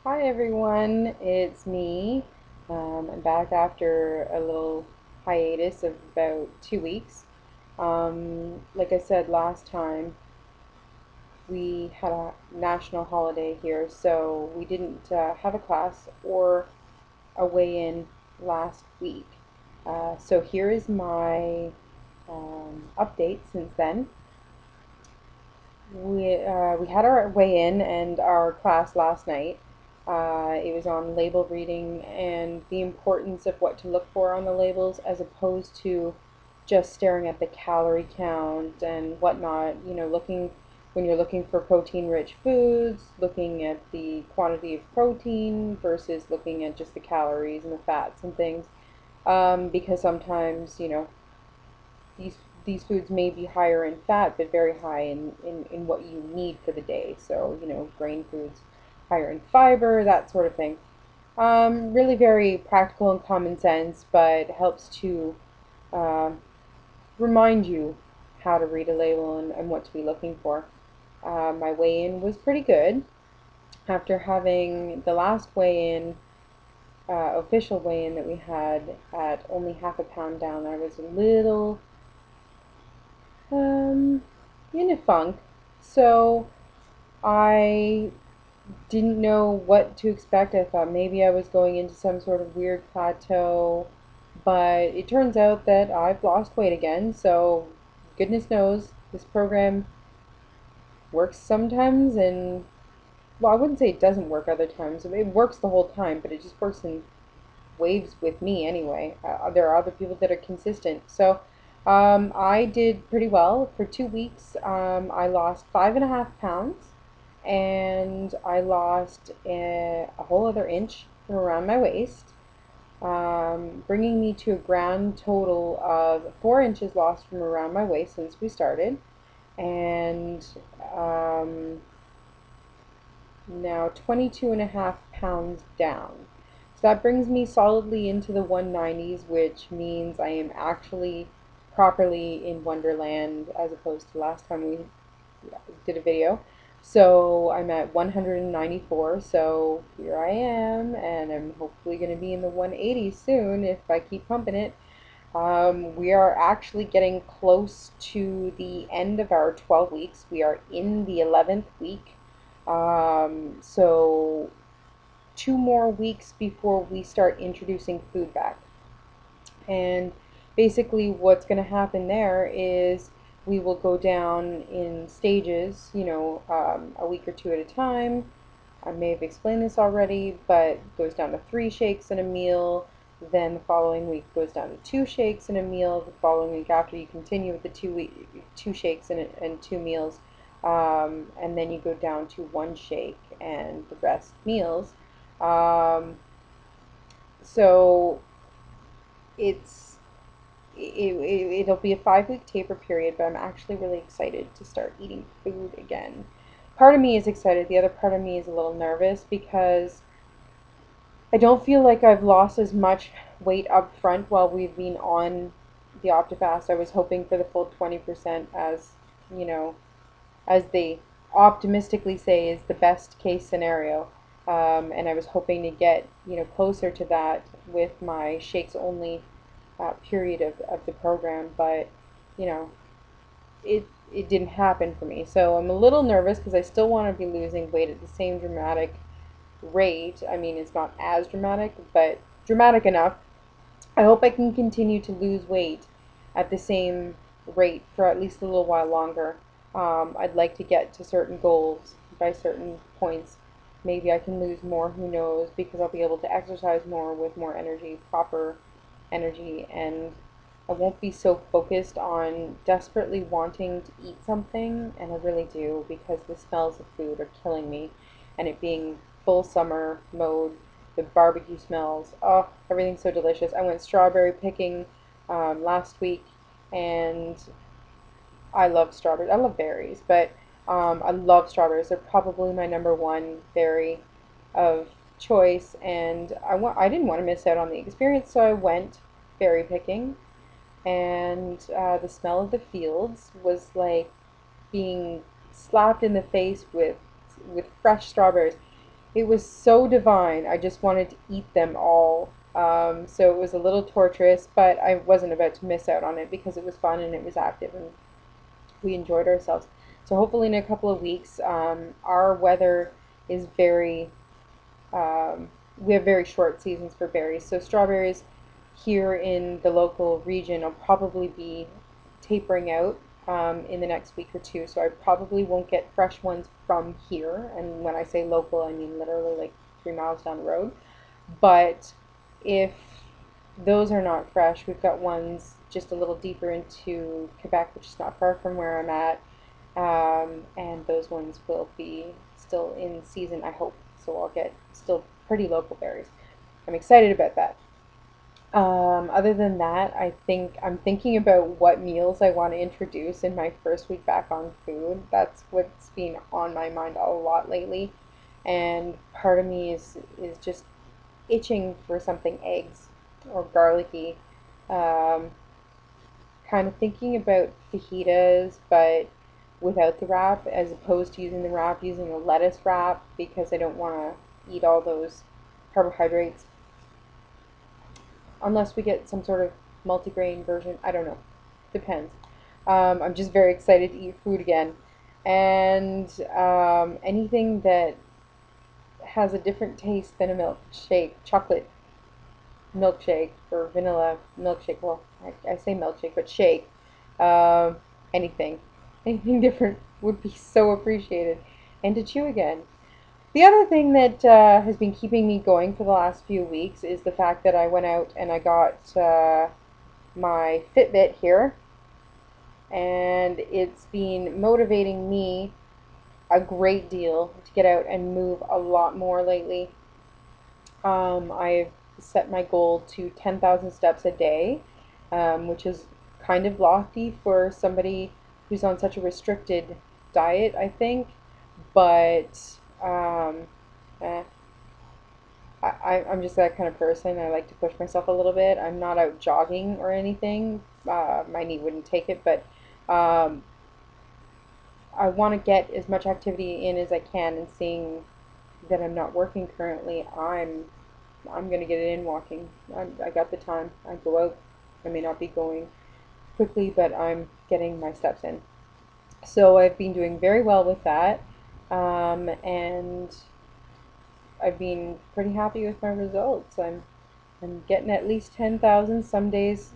Hi everyone, it's me. I'm back after a little hiatus of about 2 weeks. Like I said last time, we had a national holiday here, so we didn't have a class or a weigh-in last week. So here is my update since then. We had our weigh-in and our class last night. It was on label reading and the importance of what to look for on the labels as opposed to just staring at the calorie count and whatnot. You know, looking when you're looking for protein-rich foods, looking at the quantity of protein versus looking at just the calories and the fats and things. Because sometimes, these these foods may be higher in fat but very high in what you need for the day. So, grain foods higher in fiber, that sort of thing. Really very practical and common sense, but helps to um, remind you how to read a label and what to be looking for. My weigh-in was pretty good. After having the last weigh-in, official weigh-in that we had at only half a pound down, I was a little um, in a funk. So I didn't know what to expect. I thought maybe I was going into some sort of weird plateau, but it turns out that I've lost weight again. So goodness knows this program works sometimes, and well, I wouldn't say it doesn't work other times. It works the whole time, but it just works in waves with me anyway. There are other people that are consistent. So I did pretty well for 2 weeks. I lost 5.5 pounds and I lost a whole other inch from around my waist, bringing me to a grand total of 4 inches lost from around my waist since we started. And um, now 22.5 pounds down. So that brings me solidly into the 190s, which means I am actually properly in Wonderland as opposed to last time we did a video. So I'm at 194, so here I am, and I'm hopefully going to be in the 180s soon if I keep pumping it. We are actually getting close to the end of our 12 weeks. We are in the 11th week. So 2 more weeks before we start introducing food back. And basically what's going to happen there is we will go down in stages, a week or two at a time. I may have explained this already, but it goes down to 3 shakes in a meal. Then the following week goes down to 2 shakes in a meal. The following week after you continue with the 2 shakes and 2 meals. And then you go down to 1 shake and the rest meals. Um, so it's it'll be a 5 week taper period, but I'm actually really excited to start eating food again. Part of me is excited, the other part of me is a little nervous because I don't feel like I've lost as much weight up front while we've been on the Optifast. I was hoping for the full 20% you know, as they optimistically say is the best case scenario. And I was hoping to get, closer to that with my shakes only period of the program, but you know, it didn't happen for me. So I'm a little nervous because I still want to be losing weight at the same dramatic rate. I mean, it's not as dramatic, but dramatic enough. I hope I can continue to lose weight at the same rate for at least a little while longer. I'd like to get to certain goals by certain points. Maybe I can lose more, who knows, because I'll be able to exercise more with more energy, proper energy, and I won't be so focused on desperately wanting to eat something, and I really do, because the smells of food are killing me, and it being full summer mode, the barbecue smells, oh, everything's so delicious. I went strawberry picking last week, and I love strawberries. I love berries, but I love strawberries. They're probably my number one berry of choice, and I didn't want to miss out on the experience, so I went berry picking, and the smell of the fields was like being slapped in the face with fresh strawberries. it was so divine. I just wanted to eat them all. So it was a little torturous, but I wasn't about to miss out on it because it was fun and it was active and we enjoyed ourselves. So hopefully in a couple of weeks, our weather is very we have very short seasons for berries. So strawberries here in the local region will probably be tapering out in the next week or two. So I probably won't get fresh ones from here. And when I say local, I mean literally like 3 miles down the road. But if those are not fresh, we've got ones just a little deeper into Quebec, which is not far from where I'm at. And those ones will be still in season, I hope. So I'll get still pretty local berries. I'm excited about that. Other than that, I think I'm thinking about what meals I want to introduce in my first week back on food. That's what's been on my mind a lot lately. And part of me is just itching for something eggs or garlicky. Um, Kind of thinking about fajitas, but without the wrap, as opposed to using the wrap, using a lettuce wrap because I don't want to eat all those carbohydrates unless we get some sort of multigrain version. I don't know. Depends. I'm just very excited to eat food again. And anything that has a different taste than a milkshake, chocolate milkshake or vanilla milkshake. Well, I say milkshake, but shake. Um, anything. Anything different would be so appreciated. And to chew again. The other thing that has been keeping me going for the last few weeks is the fact that I went out and I got my Fitbit here, and it's been motivating me a great deal to get out and move a lot more lately. I've set my goal to 10,000 steps a day, which is kind of lofty for somebody who's on such a restricted diet, I think. But eh, I'm just that kind of person. I like to push myself a little bit. I'm not out jogging or anything. My knee wouldn't take it, but um, I want to get as much activity in as I can. And seeing that I'm not working currently, I'm gonna get it in walking. I got the time. I go out. I may not be going quickly, but I'm getting my steps in. So I've been doing very well with that, and I've been pretty happy with my results. I'm getting at least 10,000. Some days,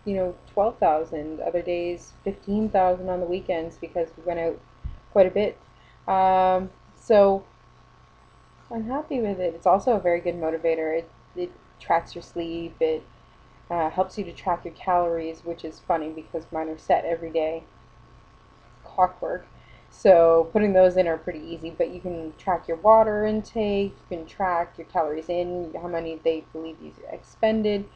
12,000. Other days, 15,000 on the weekends because we went out quite a bit. So I'm happy with it. It's also a very good motivator. It tracks your sleep. It helps you to track your calories, which is funny because mine are set every day, clockwork. So putting those in are pretty easy, but you can track your water intake, you can track your calories in, how many they believe you expended.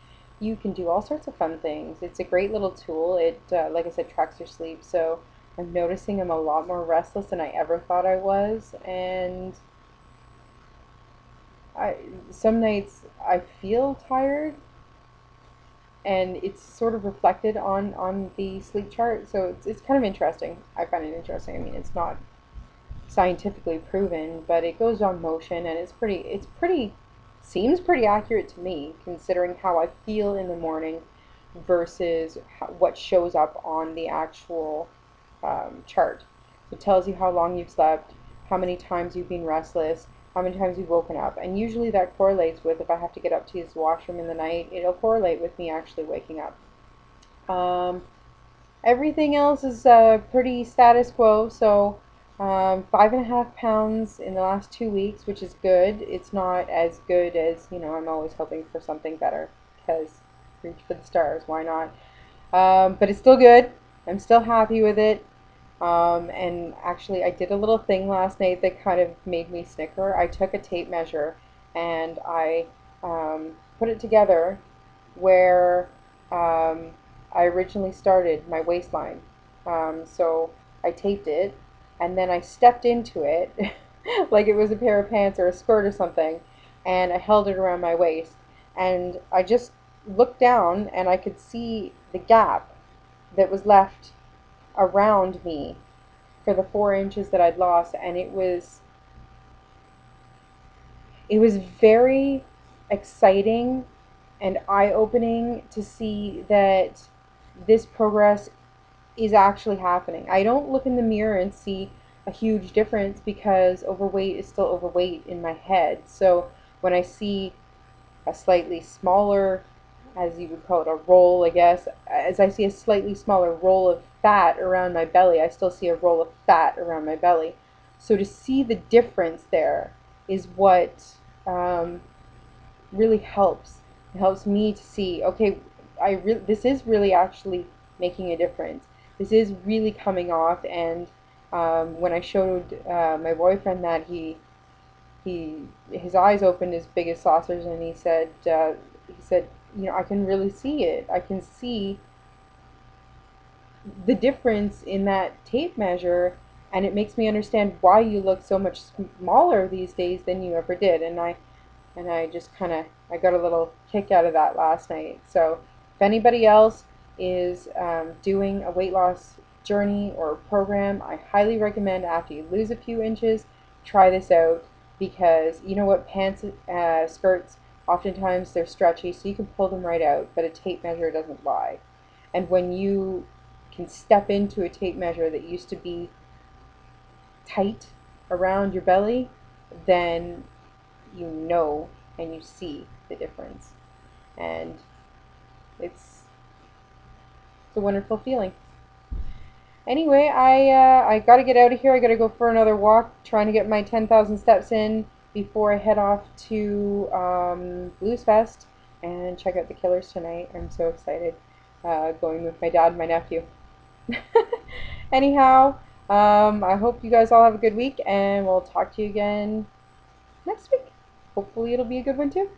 You can do all sorts of fun things. It's a great little tool. It, like I said, tracks your sleep. So I'm noticing I'm a lot more restless than I ever thought I was, and I some nights I feel tired, and it's sort of reflected on the sleep chart. So it's kind of interesting. I find it interesting. I mean, it's not scientifically proven, but it goes on motion, and it's pretty seems pretty accurate to me considering how I feel in the morning versus what shows up on the actual chart. It tells you how long you've slept, how many times you've been restless, how many times you've woken up, and usually that correlates with if I have to get up to use the washroom in the night, it'll correlate with me actually waking up. Um, Everything else is pretty status quo. So 5.5 pounds in the last 2 weeks, which is good. It's not as good as, I'm always hoping for something better because reach for the stars, why not? But it's still good. I'm still happy with it. And actually, I did a little thing last night that kind of made me snicker. I took a tape measure and I put it together where um, I originally started my waistline. So I taped it and then I stepped into it like it was a pair of pants or a skirt or something, and I held it around my waist. And I just looked down and I could see the gap that was left around me for the 4 inches that I'd lost, and it was It was very exciting and eye-opening to see that this progress is actually happening. I don't look in the mirror and see a huge difference because overweight is still overweight in my head. So when I see a slightly smaller, as you would call it, a roll, I guess, as I see a slightly smaller roll of fat around my belly, I still see a roll of fat around my belly. So to see the difference there is what really helps. It helps me to see, okay, this is really actually making a difference. This is really coming off. And when I showed my boyfriend that, his eyes opened as big as saucers, and he said, you know, I can really see it. I can see the difference in that tape measure, and it makes me understand why you look so much smaller these days than you ever did. And I just kind of I got a little kick out of that last night. So if anybody else is doing a weight loss journey or program, I highly recommend after you lose a few inches, try this out, because you know what, pants, skirts, oftentimes they're stretchy, so you can pull them right out, but a tape measure doesn't lie. And when you can step into a tape measure that used to be tight around your belly, then you know and you see the difference. And it's a wonderful feeling. Anyway, I got to get out of here. I got to go for another walk, trying to get my 10,000 steps in before I head off to Blues Fest and check out the Killers tonight. I'm so excited. Going with my dad and my nephew. Anyhow, I hope you guys all have a good week, and we'll talk to you again next week. Hopefully, it'll be a good one too.